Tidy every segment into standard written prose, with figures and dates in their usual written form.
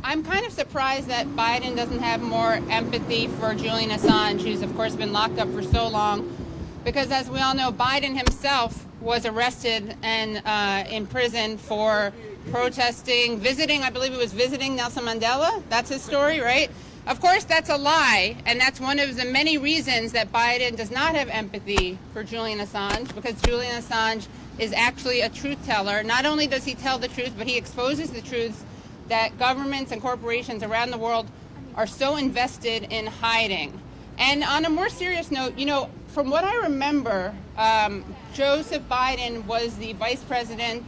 I'm kind of surprised that Biden doesn't have more empathy for Julian Assange, who's of course been locked up for so long, because as we all know, Biden himself was arrested and in prison for protesting, visiting, I believe it was visiting Nelson Mandela. That's his story, right? Of course, that's a lie, and that's one of the many reasons that Biden does not have empathy for Julian Assange, because Julian Assange is actually a truth teller. Not only does he tell the truth, but he exposes the truths that governments and corporations around the world are so invested in hiding. And on a more serious note, you know, from what I remember, Joseph Biden was the vice president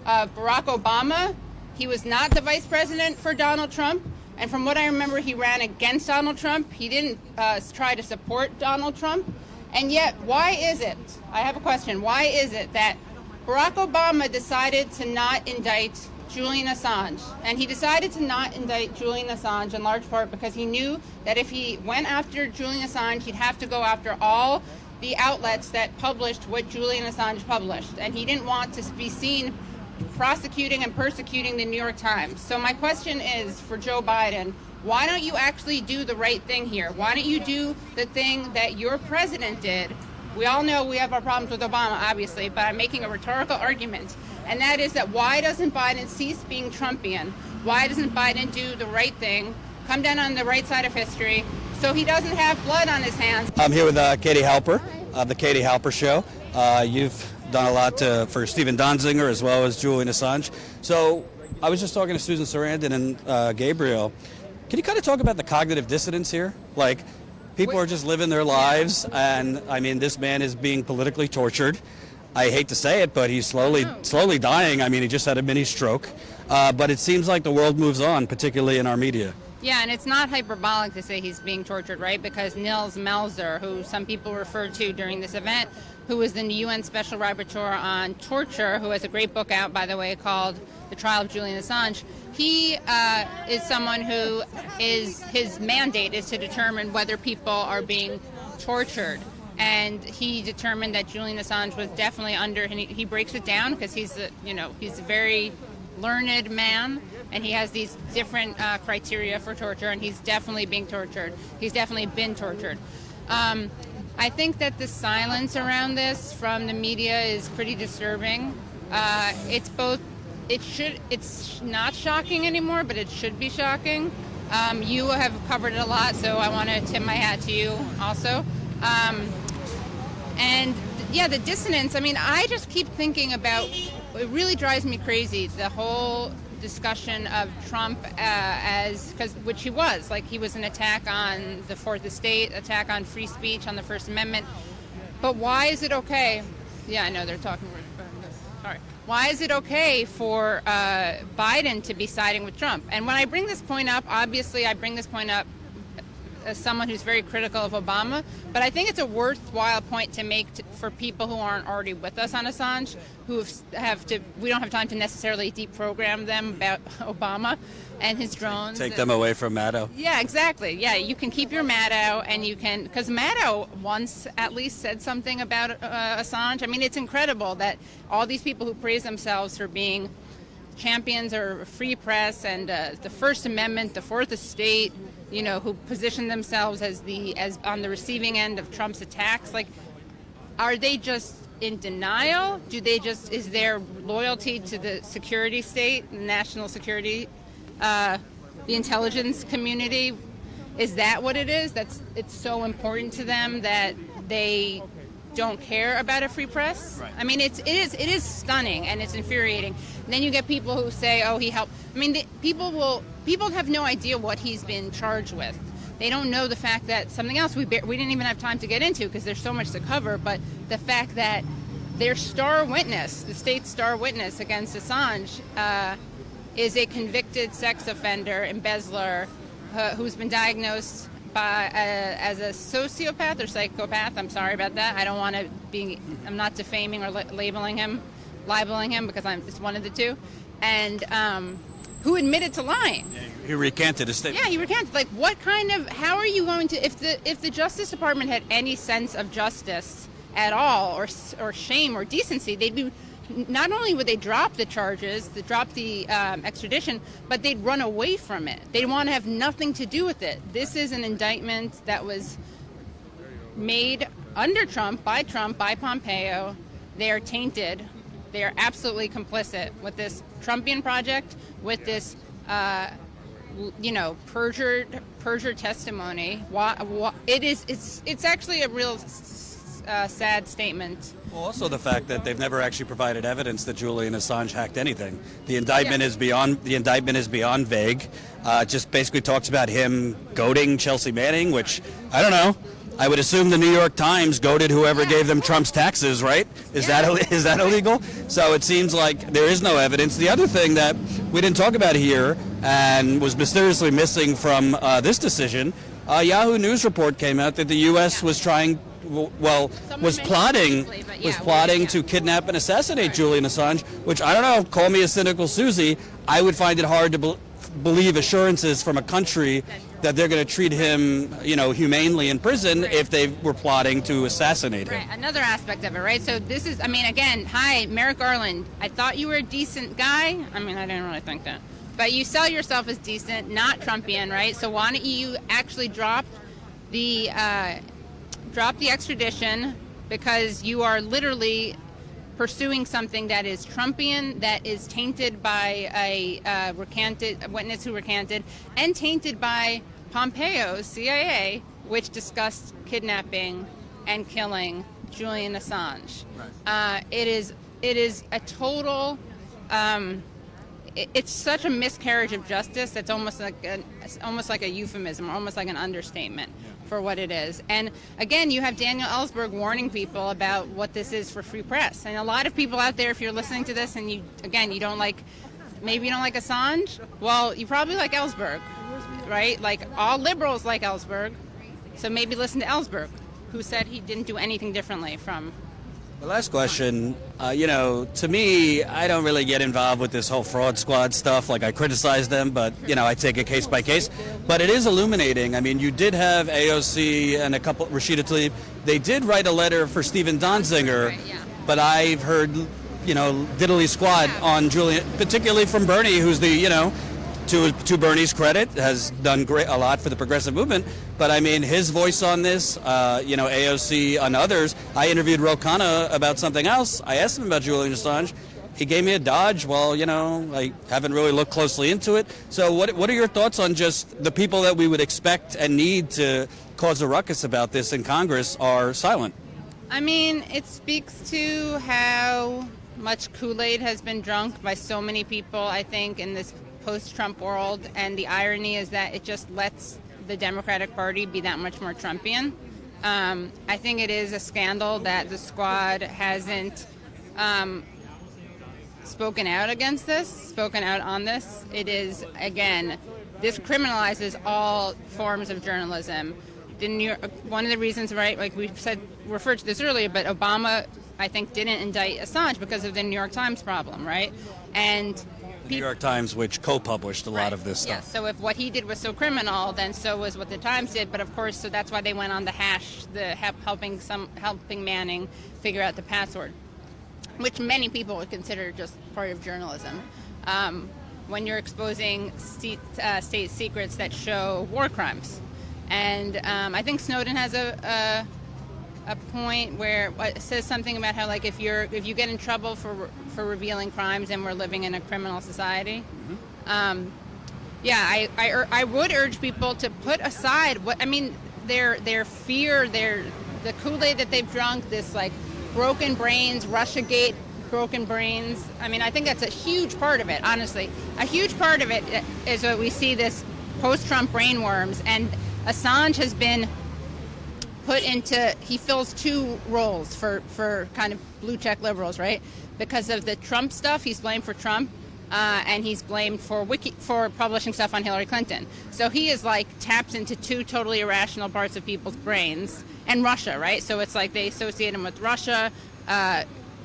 of Barack Obama. He was not the vice president for Donald Trump. And from what I remember, he ran against Donald Trump. He didn't try to support Donald Trump. And yet, why is it, I have a question, why is it that Barack Obama decided to not indict Julian Assange? And he decided to not indict Julian Assange in large part because he knew that if he went after Julian Assange, he'd have to go after all the outlets that published what Julian Assange published. And he didn't want to be seen prosecuting and persecuting the New York Times. So my question is for Joe Biden, why don't you actually do the right thing here? Why don't you do the thing that your president did? We all know we have our problems with Obama, obviously, but I'm making a rhetorical argument. And that is that why doesn't Biden cease being Trumpian? Why doesn't Biden do the right thing, come down on the right side of history, so he doesn't have blood on his hands? I'm here with Katie Halper of the Katie Halper Show. You've done a lot for Stephen Donziger as well as Julian Assange. So I was just talking to Susan Sarandon and Gabriel. Can you kind of talk about the cognitive dissonance here? Like, people are just living their lives, and I mean, this man is being politically tortured. I hate to say it, but he's slowly dying. I mean, he just had a mini stroke. But it seems like the world moves on, particularly in our media. Yeah, and it's not hyperbolic to say he's being tortured, right? Because Nils Melzer, who some people referred to during this event, who was the UN Special Rapporteur on Torture, who has a great book out, by the way, called The Trial of Julian Assange, he is someone who his mandate is to determine whether people are being tortured. And he determined that Julian Assange was definitely under, and he breaks it down because he's a very learned man, and he has these different criteria for torture, and he's definitely being tortured. He's definitely been tortured. I think that the silence around this from the media is pretty disturbing. It's not shocking anymore, but it should be shocking. You have covered it a lot, so I want to tip my hat to you also. And yeah, the dissonance, I mean, I just keep thinking about, it really drives me crazy, the whole discussion of Trump which he was, like he was an attack on the Fourth Estate, attack on free speech, on the First Amendment. But why is it okay? Yeah, I know they're talking. Sorry. Why is it okay for Biden to be siding with Trump? And when I bring this point up, obviously I bring this point up as someone who's very critical of Obama, but I think it's a worthwhile point to make for people who aren't already with us on Assange, we don't have time to necessarily deprogram them about Obama and his drones. Take them away from Maddow. Yeah, exactly. Yeah, you can keep your Maddow, and you can, because Maddow once at least said something about Assange. I mean, it's incredible that all these people who praise themselves for being champions of free press and the First Amendment, the Fourth Estate, you know, who position themselves as on the receiving end of Trump's attacks, like, are they just in denial? Is their loyalty to the security state, the national security, the intelligence community, is that what it is? It's so important to them that they don't care about a free press? Right. I mean, it is stunning, and it's infuriating. And then you get people who say, oh, he helped. I mean, people have no idea what he's been charged with. They don't know the fact that something else we didn't even have time to get into because there's so much to cover, but the fact that their star witness, the state's star witness against Assange, is a convicted sex offender, embezzler, who's been diagnosed as a sociopath or psychopath. I'm sorry about that. I don't want to I'm not defaming or libeling him because it's one of the two. And who admitted to lying. Yeah, he recanted his statement. Yeah, he recanted. Like, how are you going to, if the Justice Department had any sense of justice at all, or shame or decency, they'd be not only would they drop the charges, they drop the extradition, but they'd run away from it. They'd want to have nothing to do with it. This is an indictment that was made under Trump, by Pompeo. They are tainted. They are absolutely complicit with this Trumpian project, with this, perjured testimony. It's actually a real sad statement. Well, also the fact that they've never actually provided evidence that Julian Assange hacked anything. The indictment is beyond vague. It just basically talks about him goading Chelsea Manning, which I don't know. I would assume the New York Times goaded whoever gave them Trump's taxes, right? Is that illegal? So it seems like there is no evidence. The other thing that we didn't talk about here and was mysteriously missing from this decision, Yahoo News report came out that the U.S. was plotting to kidnap and assassinate Julian Assange, which I don't know, call me a cynical Susie, I would find it hard to believe assurances from a country that they're going to treat him, humanely in prison if they were plotting to assassinate him. Right. Another aspect of it, right? So this is, again, hi, Merrick Garland. I thought you were a decent guy. I didn't really think that. But you sell yourself as decent, not Trumpian, right? So why don't you actually drop the extradition, because you are literally pursuing something that is Trumpian, that is tainted by a witness who recanted, and tainted by Pompeo's CIA, which discussed kidnapping and killing Julian Assange. Right. It is a total. It's such a miscarriage of justice. It's almost like a euphemism, almost like an understatement for what it is. And again, you have Daniel Ellsberg warning people about what this is for free press. And a lot of people out there, if you're listening to this and you don't like Assange, well, you probably like Ellsberg, right? Like all liberals like Ellsberg, so maybe listen to Ellsberg, who said he didn't do anything differently from. The last question, to me, I don't really get involved with this whole fraud squad stuff. Like, I criticize them, but, I take it case by case. But it is illuminating. You did have AOC and Rashida Tlaib. They did write a letter for Stephen Donziger, right, yeah. But I've heard, diddly squat on Julian, particularly from Bernie, who's the, to Bernie's credit, has done a lot for the progressive movement. But his voice on this, AOC and others. I interviewed Ro Khanna about something else. I asked him about Julian Assange. He gave me a dodge. Well, I haven't really looked closely into it. So what are your thoughts on just the people that we would expect and need to cause a ruckus about this in Congress are silent? It speaks to how much Kool-Aid has been drunk by so many people, I think, in this post-Trump world, and the irony is that it just lets the Democratic Party be that much more Trumpian. I think it is a scandal that the squad hasn't spoken out on this. It is, again, this criminalizes all forms of journalism. One of the reasons, right, like we referred to this earlier, but Obama, I think, didn't indict Assange because of the New York Times problem, right? And the New York Times, which co-published a lot of this stuff. Yeah, so if what he did was so criminal, then so was what the Times did. But of course, so that's why they went on helping Manning figure out the password, which many people would consider just part of journalism. When you're exposing state secrets that show war crimes, and I think Snowden has a point where it says something about how, like, if you get in trouble for revealing crimes, and we're living in a criminal society. Mm-hmm. I would urge people to put aside their fear, the Kool-Aid that they've drunk, this like broken brains, Russiagate broken brains. I think that's a huge part of it, honestly. A huge part of it is that we see this post-Trump brainworms, and Assange has been he fills two roles for kind of blue check liberals, right? Because of the Trump stuff, he's blamed for Trump, and he's blamed for publishing stuff on Hillary Clinton. So he is taps into two totally irrational parts of people's brains, and Russia, right? So it's like they associate him with Russia,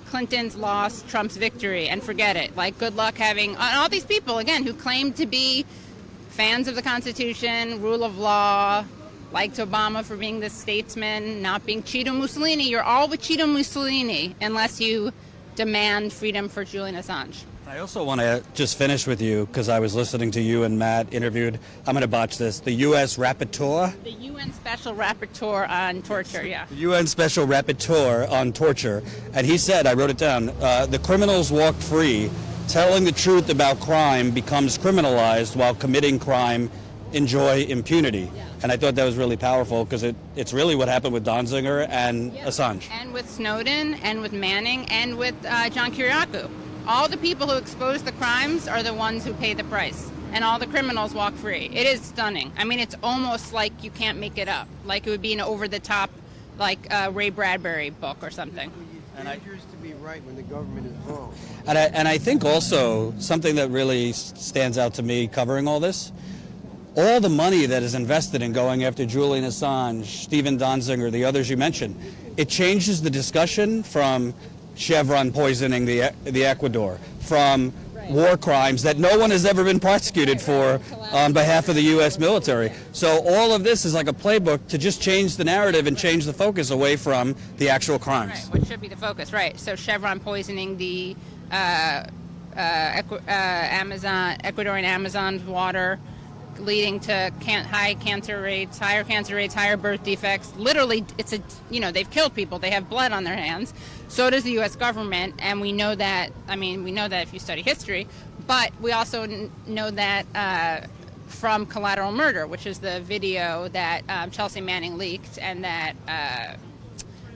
Clinton's loss, Trump's victory, and forget it. Good luck having all these people, again, who claim to be fans of the Constitution, rule of law, liked Obama for being this statesman, not being Cheeto Mussolini. You're all with Cheeto Mussolini unless you demand freedom for Julian Assange. I also want to just finish with you, because I was listening to you and Matt interviewed, I'm going to botch this, the U.S. Rapporteur? The UN Special Rapporteur on torture, yeah. The UN Special Rapporteur on torture. And he said, I wrote it down, the criminals walk free. Telling the truth about crime becomes criminalized, while committing crime enjoy impunity. Yeah. And I thought that was really powerful, because it's really what happened with Donziger and Assange. And with Snowden, and with Manning, and with John Kiriakou. All the people who expose the crimes are the ones who pay the price, and all the criminals walk free. It is stunning. I mean, it's almost like you can't make it up. Like it would be an over-the-top, like Ray Bradbury book or something. It's dangerous to be right when the government is wrong. And I think also something that really stands out to me covering all this, all the money that is invested in going after Julian Assange, Stephen Donziger, the others you mentioned, it changes the discussion from Chevron poisoning the Ecuador, from war crimes that no one has ever been prosecuted for on behalf of the U.S. military. So all of this is like a playbook to just change the narrative and change the focus away from the actual crimes. Right, which should be the focus, right? So Chevron poisoning the Ecuadorian Amazon water, leading to higher cancer rates, higher birth defects. Literally, they've killed people. They have blood on their hands. So does the U.S. government, and we know that. I mean, we know that if you study history, but we also know that from Collateral Murder, which is the video that Chelsea Manning leaked and that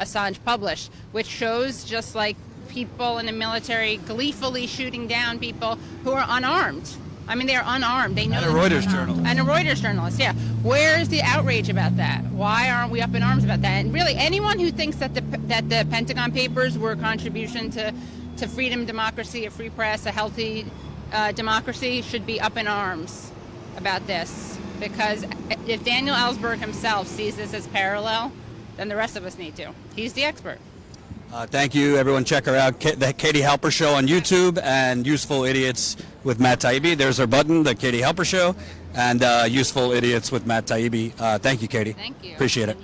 Assange published, which shows just like people in the military gleefully shooting down people who are unarmed. I mean, they're unarmed. They know. And a Reuters journalist. And a Reuters journalist, yeah. Where's the outrage about that? Why aren't we up in arms about that? And really, anyone who thinks that the Pentagon Papers were a contribution to freedom, democracy, a free press, a healthy democracy should be up in arms about this. Because if Daniel Ellsberg himself sees this as parallel, then the rest of us need to. He's the expert. Thank you, everyone. Check her out, the Katie Halper Show on YouTube, and Useful Idiots with Matt Taibbi. There's her button, the Katie Halper Show, and Useful Idiots with Matt Taibbi. Thank you, Katie. Thank you. Appreciate it.